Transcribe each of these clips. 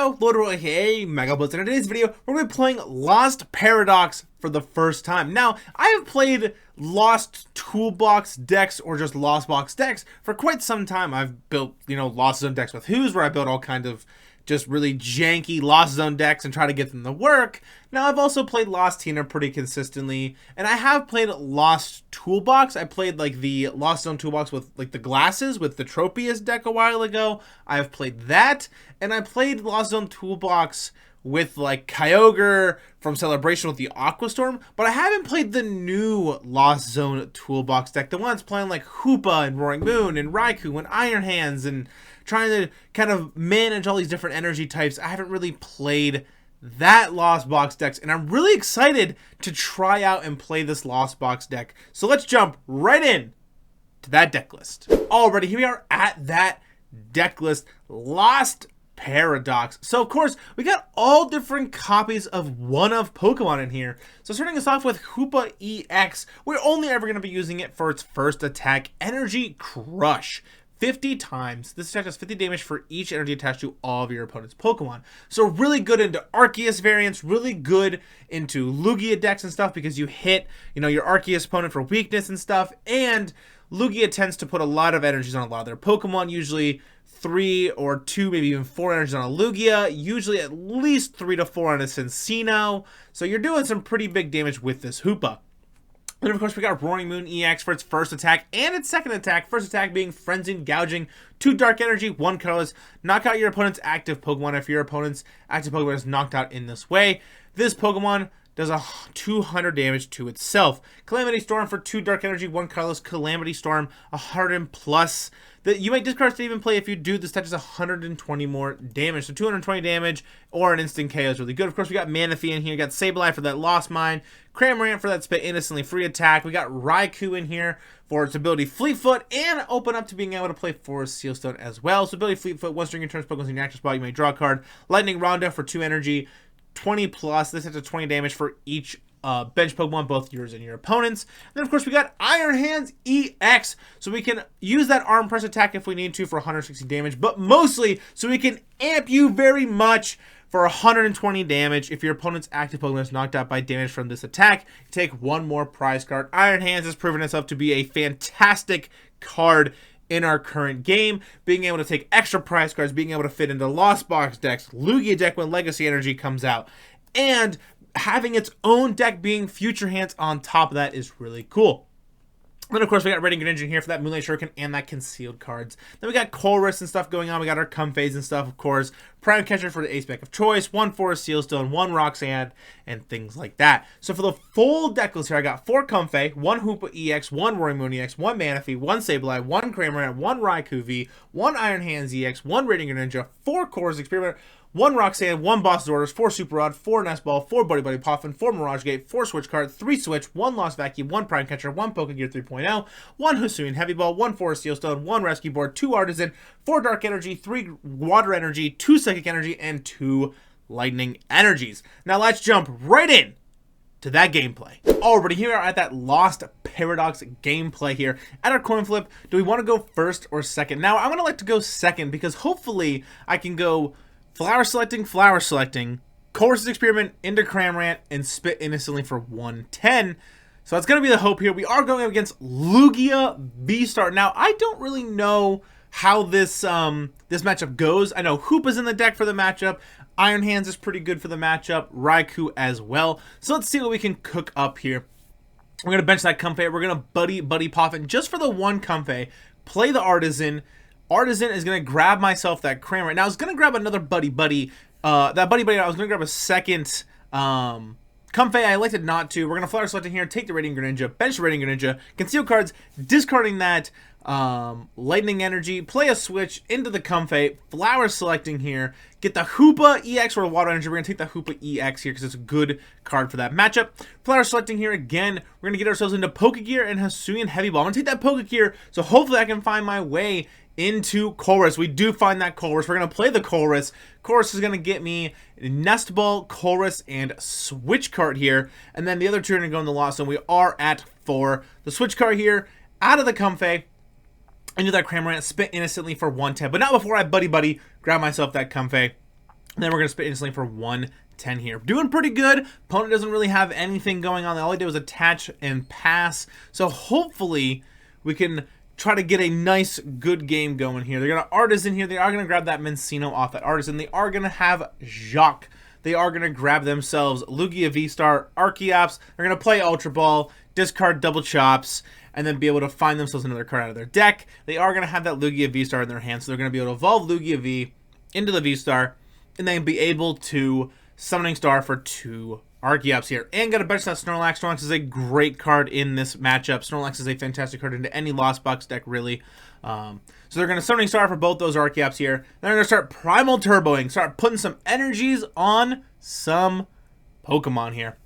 Hello, Lord aka Mega Blitz, and in today's video, we're going to be playing Lost Paradox for the first time. Now, I have played Lost Toolbox decks or just Lost Box decks for quite some time. I've built, Lost Zone decks with Who's, where I built all kind of just really janky Lost Zone decks and try to get them to work. Now, I've also played Lost Tina pretty consistently, and I have played Lost Toolbox. I played like the Lost Zone Toolbox with like the glasses with the Tropius deck a while ago. I've played that, and I played Lost Zone Toolbox with like Kyogre from Celebration with the Aqua Storm, but I haven't played the new Lost Zone Toolbox deck, the one that's playing like Hoopa and Roaring Moon and Raikou and Iron Hands and trying to kind of manage all these different energy types. I haven't really played that Lost Box decks, and I'm really excited to try out and play this Lost Box deck. So let's jump right in to that deck list. Alrighty, here we are at that deck list, Lost Paradox. So of course, we got all different copies of one of Pokemon in here. So starting us off with Hoopa EX, we're only ever going to be using it for its first attack, Energy Crush. 50 times. This attack does 50 damage for each energy attached to all of your opponent's Pokemon. So really good into Arceus variants, really good into Lugia decks and stuff because you hit, your Arceus opponent for weakness and stuff. And Lugia tends to put a lot of energies on a lot of their Pokemon, usually 3 or 2, maybe even 4 energies on a Lugia, usually at least 3 to 4 on a Cincino. So you're doing some pretty big damage with this Hoopa. And of course, we got Roaring Moon EX for its first attack and its second attack. First attack being Frenzied Gouging, 2 Dark Energy, 1 Colorless. Knock out your opponent's active Pokemon if your opponent's active Pokemon is knocked out in this way. This Pokemon does 200 damage to itself. Calamity Storm for 2 Dark Energy, 1 Colorless. Calamity Storm, 100 plus. You might discard to even play if you do. This touches 120 more damage. So 220 damage or an instant KO is really good. Of course, we got Manaphy in here. We got Sableye for that Lost Mine. Cramorant for that Spit Innocently Free attack. We got Raikou in here for its ability Fleetfoot and open up to being able to play Forest Sealstone as well. So ability Fleetfoot, once during your turn, Pokemon's in your active spot, you may draw a card. Lightning Ronda for 2 energy, 20 plus. This has a 20 damage for each bench Pokemon, both yours and your opponents. And then, of course, we got Iron Hands EX, so we can use that Arm Press attack if we need to for 160 damage, but mostly so we can amp you very much for 120 damage. If your opponent's active Pokemon is knocked out by damage from this attack, you take 1 more prize card. Iron Hands has proven itself to be a fantastic card in our current game, being able to take extra prize cards, being able to fit into Lost Box decks, Lugia deck when Legacy Energy comes out, and having its own deck being Future Hands on top of that is really cool. Then, of course, we got Radiant Greninja here for that Moonlight Shuriken and that concealed cards. Then we got Colress and stuff going on. We got our Comfeys and stuff, of course. Prime Catcher for the Ace Deck of Choice. 1 Forest Sealstone, 1 Roxanne, and things like that. So for the full deck list here, I got 4 Comfey, 1 Hoopa EX, 1 Roaring Moon EX, 1 Manaphy, 1 Sableye, 1 Cramorant, 1 Raikou V, 1 Iron Hands EX, 1 Radiant Greninja, 4 Colress Experiment, 1 Roxanne, 1 Boss's Orders, 4 Super Rod, 4 Nest Ball, 4 Buddy-Buddy Poffin, 4 Mirage Gate, 4 Switch Cart, 3 Switch, 1 Lost Vacuum, 1 Prime Catcher, 1 Pokégear 3.0, 1 Hisuian Heavy Ball, 1 Forest Sealstone, 1 Rescue Board, 2 Artisan, 4 Dark Energy, 3 Water Energy, 2 Psychic Energy, and 2 Lightning Energies. Now let's jump right in to that gameplay. Alrighty, here we are at that Lost Paradox gameplay here. At our coin flip, do we want to go first or second? Now, I'm going to like to go second because hopefully I can go flower selecting, Colress Experiment into Cramorant, and Spit Innocently for 110. So that's going to be the hope here. We are going up against Lugia V-Star. Now, I don't really know how this this matchup goes. I know Hoopa's in the deck for the matchup. Iron Hands is pretty good for the matchup. Raikou as well. So let's see what we can cook up here. We're going to bench that Comfey. We're going to Buddy-Buddy Poffin just for the 1 Comfey. Play the Artisan. Artisan is going to grab myself that Cramorant. Now, I was going to grab another Buddy-Buddy. That Buddy-Buddy, I was going to grab a second Comfey. I elected not to. We're going to flower select in here, take the Radiant Greninja, bench the Radiant Greninja, conceal cards, discarding that Lightning Energy, play a switch into the Comfey, flower selecting here, get the Hoopa EX for Water Energy. We're going to take the Hoopa EX here because it's a good card for that matchup. Flower selecting here again. We're going to get ourselves into Pokégear and Hisuian Heavy Ball. I'm going to take that Pokégear, so hopefully I can find my way into Colress. We do find that Colress. We're going to play the Colress. Colress is going to get me Nest Ball, Colress, and Switch Cart here. And then the other 2 are going to go in the Lost Zone. We are at 4. The Switch Cart here, out of the Comfey, into that Cramorant, Spit Innocently for 110. But not before I Buddy-Buddy, grab myself that Comfey. And then we're going to spit instantly for 110 here. Doing pretty good. Opponent doesn't really have anything going on. All he did was attach and pass. So hopefully we can try to get a nice, good game going here. They're going to Artisan here. They are going to grab that Minccino off that Artisan. They are going to have Jacques. They are going to grab themselves Lugia V-Star, Archeops. They're going to play Ultra Ball, discard Double Chops, and then be able to find themselves another card out of their deck. They are going to have that Lugia V-Star in their hand, so they're going to be able to evolve Lugia V into the V-Star, and then be able to Summoning Star for 2 Archeops here. And got to bench that Snorlax. Snorlax is a great card in this matchup. Snorlax is a fantastic card into any Lost Box deck, really. So they're going to Summoning Star for both those Archeops here. Then they're going to start Primal Turboing. Start putting some energies on some Pokemon here.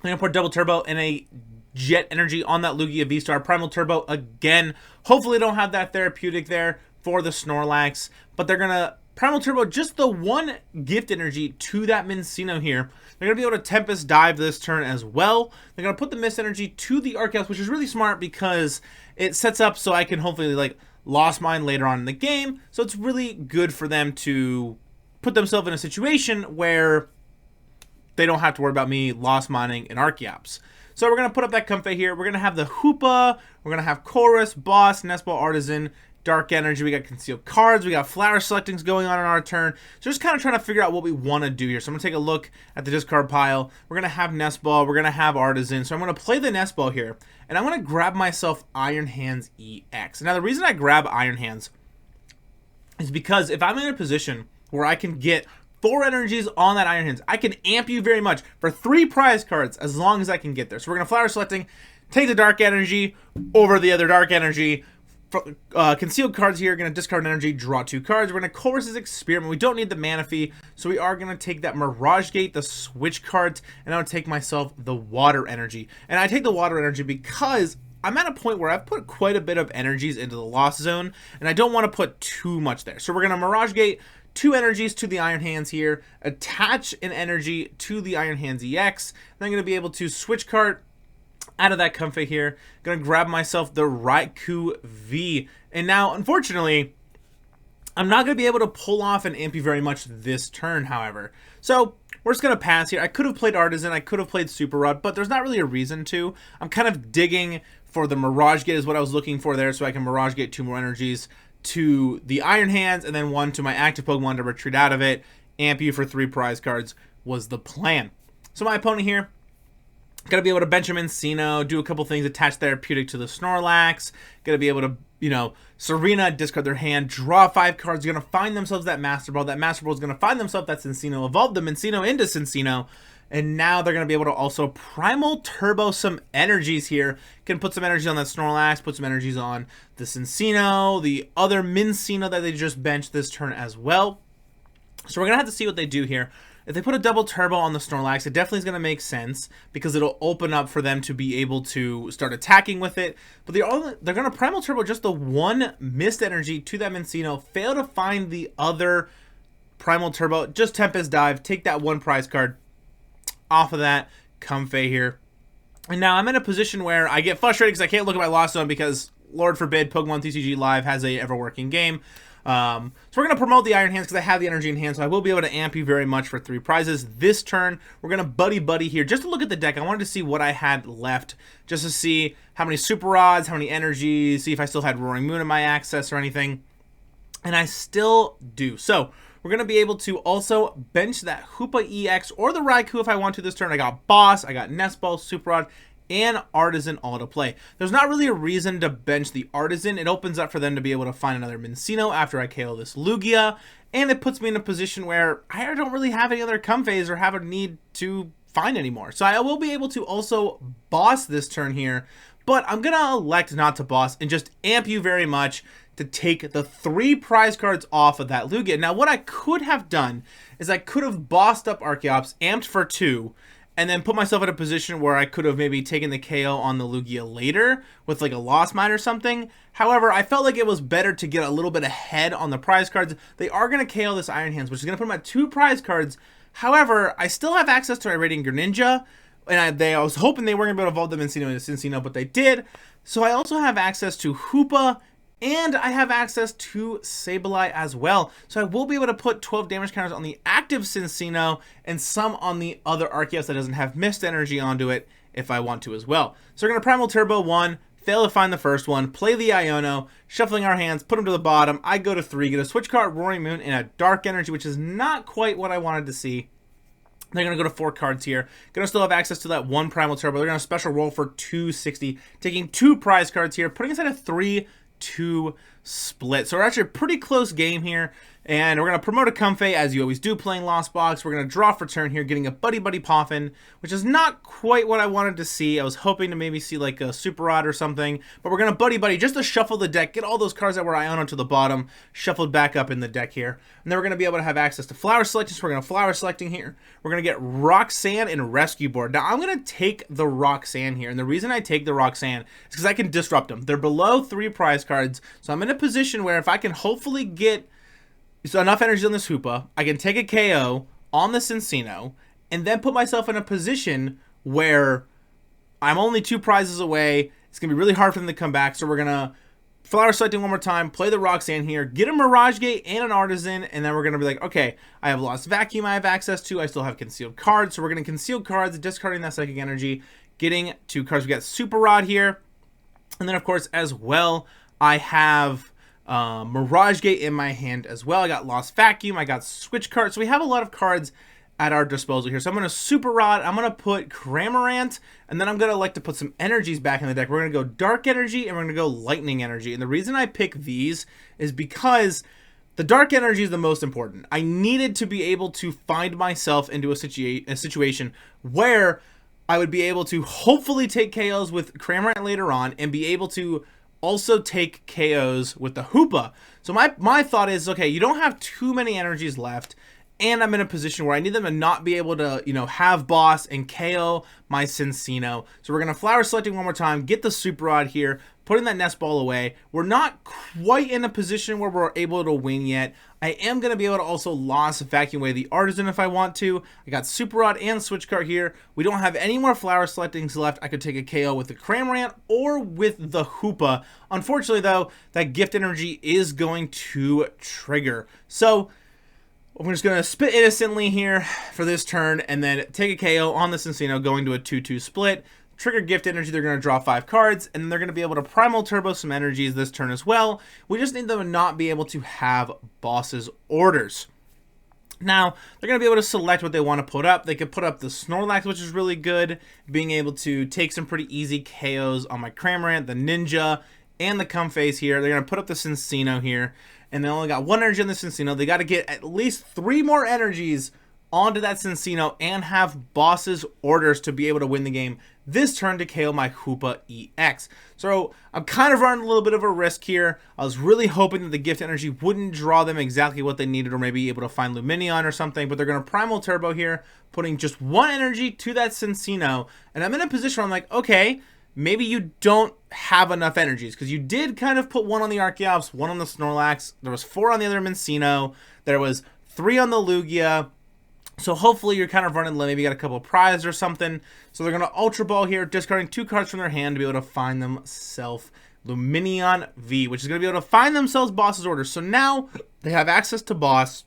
They're going to put Double Turbo and a Jet Energy on that Lugia V-Star. Primal Turbo again. Hopefully they don't have that therapeutic there for the Snorlax. But they're going to Primal Turbo just the 1 gift energy to that Minccino here. They're going to be able to Tempest Dive this turn as well. They're going to put the Mist Energy to the Archeops, which is really smart because it sets up so I can hopefully like Lost Mine later on in the game. So it's really good for them to put themselves in a situation where they don't have to worry about me Lost Mining an Archeops. So we're going to put up that Comfey here. We're going to have the Hoopa. We're going to have Colress, Boss, Nest Ball, Artisan, Dark Energy. We got concealed cards. We got flower selectings going on our turn. So just kind of trying to figure out what we want to do here. So I'm going to take a look at the discard pile. We're going to have Nest Ball. We're going to have Artisan. So I'm going to play the Nest Ball here. And I'm going to grab myself Iron Hands EX. Now the reason I grab Iron Hands is because if I'm in a position where I can get 4 energies on that Iron Hands, I can amp you very much for 3 prize cards as long as I can get there. So we're going to flower selecting, take the Dark Energy over the other Dark Energy. Concealed cards here, going to discard an energy, draw 2 cards. We're going to Colress's Experiment. We don't need the Manaphy, so we are going to take that Mirage Gate, the Switch Cart, and I'll take myself the Water Energy. And I take the Water Energy because I'm at a point where I've put quite a bit of energies into the Lost Zone, and I don't want to put too much there. So we're going to Mirage Gate 2 energies to the Iron Hands here, attach an energy to the Iron Hands EX, then I'm going to be able to Switch Cart out of that Comfey here. Gonna grab myself the Raikou V. And now, unfortunately, I'm not gonna be able to pull off an Ampy very much this turn, however. So we're just gonna pass here. I could have played Artisan, I could have played Super Rod, but there's not really a reason to. I'm kind of digging for the Mirage Gate is what I was looking for there, so I can Mirage Gate 2 more energies to the Iron Hands, and then 1 to my active Pokemon to retreat out of it. Ampy for 3 prize cards was the plan. So my opponent here, gotta be able to bench him Minccino, do a couple things, attach therapeutic to the Snorlax. Gotta be able to, you know, Serena, discard their hand, draw 5 cards. You're gonna find themselves that Master Ball. That Master Ball is gonna find themselves that Cinccino, evolve the Minccino into Cinccino, and now they're gonna be able to also Primal Turbo some energies here. Can put some energy on that Snorlax, put some energies on the Cinccino, the other Minccino that they just benched this turn as well. So we're gonna have to see what they do here. If they put a double turbo on the Snorlax, it definitely is going to make sense because it'll open up for them to be able to start attacking with it. But they're going to Primal Turbo just the 1 Mist Energy to that Minccino, fail to find the other Primal Turbo, just Tempest Dive, take that 1 prize card off of that Comfey here. And now I'm in a position where I get frustrated because I can't look at my Lost Zone because, Lord forbid, Pokemon TCG Live has a ever-working game. So we're going to promote the Iron Hands because I have the energy in hand, so I will be able to amp you very much for 3 prizes this turn. We're going to Buddy-Buddy here just to look at the deck. I wanted to see what I had left, just to see how many Super Rods, how many energies, see if I still had Roaring Moon in my access or anything. And I still do. So we're going to be able to also bench that Hoopa EX or the Raikou if I want to this turn. I got Boss, I got Nest Ball, Super Rod, and Artisan all to play. There's not really a reason to bench the Artisan. It opens up for them to be able to find another Minccino after I KO this Lugia, and it puts me in a position where I don't really have any other Comfeys or have a need to find anymore. So I will be able to also boss this turn here, but I'm going to elect not to boss and just amp you very much to take the 3 prize cards off of that Lugia. Now what I could have done is I could have bossed up Archeops, amped for 2, and then put myself in a position where I could have maybe taken the KO on the Lugia later with like a Lost Mine or something. However, I felt like it was better to get a little bit ahead on the prize cards. They are going to KO this Iron Hands, which is going to put them at 2 prize cards. However, I still have access to my Radiant Greninja, and I was hoping they weren't going to be able to evolve them into Cinccino, but they did. So I also have access to Hoopa And I have access to Sableye as well. So I will be able to put 12 damage counters on the active Cinccino and some on the other Arceus that doesn't have Mist Energy onto it if I want to as well. So we're going to Primal Turbo 1, fail to find the first one, play the Iono, shuffling our hands, put them to the bottom. I go to 3, get a Switch Cart Roaring Moon and a Dark Energy, which is not quite what I wanted to see. They're going to go to 4 cards here. Going to still have access to that 1 Primal Turbo. They're going to special roll for 260, taking 2 prize cards here, putting us at a 3-2 split. So we're actually a pretty close game here. And we're going to promote a Comfey, as you always do playing Lost Box. We're going to draw for turn here, getting a Buddy-Buddy Poffin, which is not quite what I wanted to see. I was hoping to maybe see like a Super Rod or something. But we're going to Buddy-Buddy just to shuffle the deck, get all those cards that were Iono to the bottom, shuffled back up in the deck here. And then we're going to be able to have access to Flower Selecting. So we're going to Flower Selecting here. We're going to get Roxanne and Rescue Board. Now, I'm going to take the Roxanne here. And the reason I take the Roxanne is because I can disrupt them. They're below 3 prize cards. So I'm in a position where if I can hopefully get enough energy on this Hoopa, I can take a KO on the Cinccino and then put myself in a position where I'm only 2 prizes away. It's going to be really hard for them to come back. So we're going to Flower Selecting one more time, play the Roxanne here, get a Mirage Gate and an Artisan, and then we're going to be like, okay, I have Lost Vacuum I have access to. I still have Concealed Cards. So we're going to Conceal Cards, discarding that Psychic Energy, getting 2 cards. We got Super Rod here. And then, of course, as well, I have Mirage Gate in my hand as well. I got Lost Vacuum, I got Switch Cart, so we have a lot of cards at our disposal here. So I'm going to Super Rod, I'm going to put Cramorant, and then I'm going to like to put some energies back in the deck. We're going to go Dark Energy, and we're going to go Lightning Energy. And the reason I pick these is because the Dark Energy is the most important. I needed to be able to find myself into a situation where I would be able to hopefully take KOs with Cramorant later on, and be able to also take KOs with the Hoopa. So my thought is, okay, you don't have too many energies left, and I'm in a position where I need them to not be able to, you know, have boss and KO my Cinccino. So we're going to Flower Selecting one more time, get the Super Rod here, putting that Nest Ball away. We're not quite in a position where we're able to win yet. I am going to be able to also Lost Vacuum away the Artisan if I want to. I got Super Rod and Switch Cart here. We don't have any more Flower Selectings left. I could take a KO with the Cramorant or with the Hoopa. Unfortunately, though, that Gift Energy is going to trigger. So I'm just going to spit innocently here for this turn and then take a KO on the Cinccino, going to a 2-2 split. Trigger Gift Energy, they're going to draw 5 cards, and then they're going to be able to Primal Turbo some energies this turn as well. We just need them to not be able to have bosses' orders. Now, they're going to be able to select what they want to put up. They could put up the Snorlax, which is really good, being able to take some pretty easy KOs on my Cramorant, the Ninja, and the Comfeys here. They're going to put up the Cinccino here, and they only got 1 energy on the Cinccino. They got to get at least 3 more energies onto that Cinccino and have bosses' orders to be able to win the game this turn to KO my Hoopa EX. So I'm kind of running a little bit of a risk here. I was really hoping that the Gift Energy wouldn't draw them exactly what they needed, or maybe able to find Lumineon or something, but they're going to Primal Turbo here, putting just 1 energy to that Cinccino, and I'm in a position where I'm like, okay, maybe you don't have enough energies, because you did kind of put 1 on the Archeops, 1 on the Snorlax, there was 4 on the other Minccino, there was 3 on the Lugia. So hopefully you're kind of running low. Maybe you got a couple of prizes or something. So they're going to Ultra Ball here, discarding 2 cards from their hand to be able to find themselves Lumineon V, which is going to be able to find themselves boss's orders. So now they have access to boss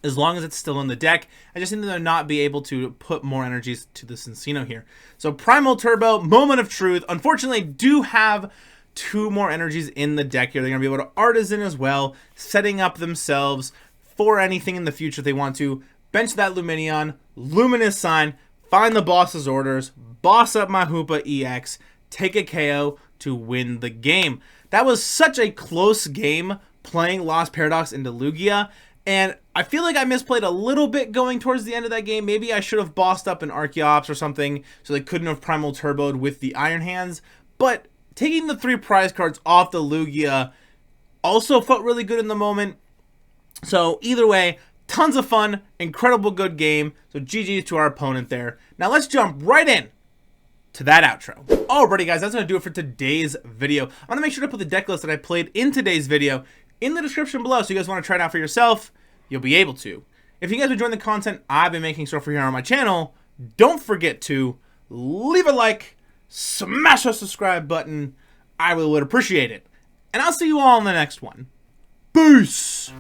as long as it's still in the deck. I just need them to not be able to put more energies to the Cinccino here. So Primal Turbo, Moment of Truth. Unfortunately, do have 2 more energies in the deck here. They're going to be able to Artisan as well, setting up themselves for anything in the future if they want to. Bench that Lumineon, Luminous Sign, find the boss's orders, boss up my Hoopa EX, take a KO to win the game. That was such a close game playing Lost Paradox into Lugia, and I feel like I misplayed a little bit going towards the end of that game. Maybe I should have bossed up an Archeops or something so they couldn't have Primal Turboed with the Iron Hands, but taking the 3 prize cards off the Lugia also felt really good in the moment. So either way, tons of fun, incredible good game. So GG to our opponent there. Now let's jump right in to that outro. Alrighty guys, that's going to do it for today's video. I'm going to make sure to put the deck list that I played in today's video in the description below. So you guys want to try it out for yourself, you'll be able to. If you guys are enjoying the content I've been making so far here on my channel, don't forget to leave a like, smash the subscribe button. I really would appreciate it. and I'll see you all in the next one. Peace!